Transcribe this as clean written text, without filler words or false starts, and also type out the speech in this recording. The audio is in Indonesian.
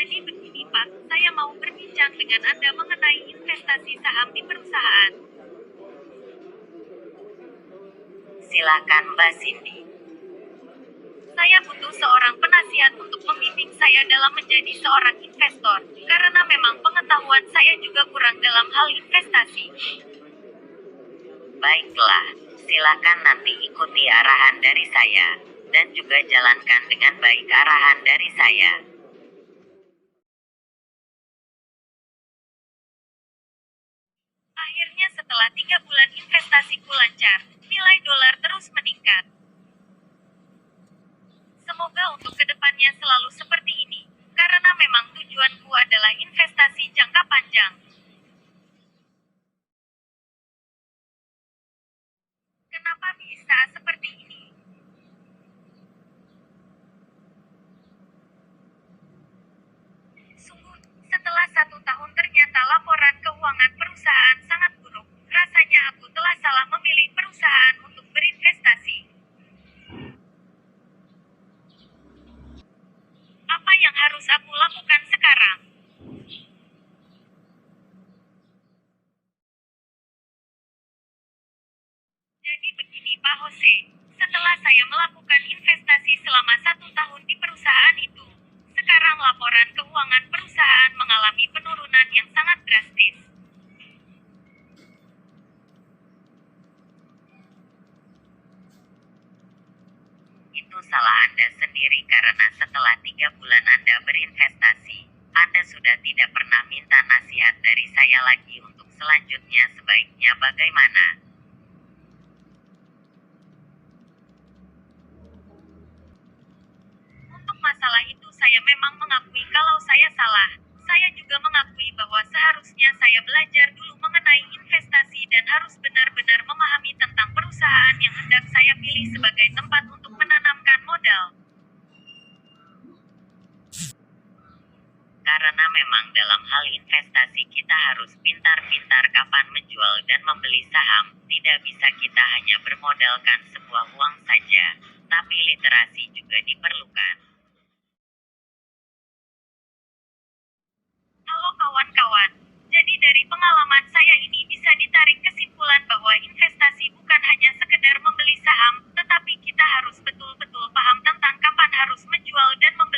Jadi begini Pak, saya mau berbincang dengan Anda mengenai investasi saham di perusahaan. Silakan Mbak Cindy. Saya butuh seorang penasihat untuk membimbing saya dalam menjadi seorang investor, karena memang pengetahuan saya juga kurang dalam hal investasi. Baiklah, silakan nanti ikuti arahan dari saya, dan juga jalankan dengan baik arahan dari saya. Akhirnya setelah 3 bulan investasiku lancar, nilai dolar terus meningkat. Semoga untuk kedepannya selalu seperti ini, karena memang tujuanku adalah investasi jangka panjang. Kenapa bisa seperti ini? Sungguh, setelah 1 tahun ternyata laporan keuangan perusahaan sangat buruk. Rasanya aku telah salah memilih perusahaan untuk berinvestasi. Apa yang harus aku lakukan sekarang? Jadi begini Pak Jose, setelah saya melakukan investasi selama 1 tahun di perusahaan itu, sekarang laporan keuangan perusahaan mengalami penurunan yang sangat drastis. Itu salah Anda sendiri karena setelah 3 bulan Anda berinvestasi, Anda sudah tidak pernah minta nasihat dari saya lagi untuk selanjutnya sebaiknya bagaimana. Untuk masalah itu saya memang mengakui kalau saya salah. Saya juga mengakui bahwa seharusnya saya belajar dulu mengenai investasi dan harus benar-benar memahami tentang perusahaan yang hendak saya pilih sebagai tempat untuk menanamkan modal. Karena memang dalam hal investasi kita harus pintar-pintar kapan menjual dan membeli saham, tidak bisa kita hanya bermodalkan sebuah uang saja, tapi literasi juga diperlukan. Halo kawan-kawan, jadi dari pengalaman saya ini bisa ditarik kesimpulan bahwa investasi bukan hanya sekedar membeli saham, tetapi kita harus betul-betul paham tentang kapan harus menjual dan membeli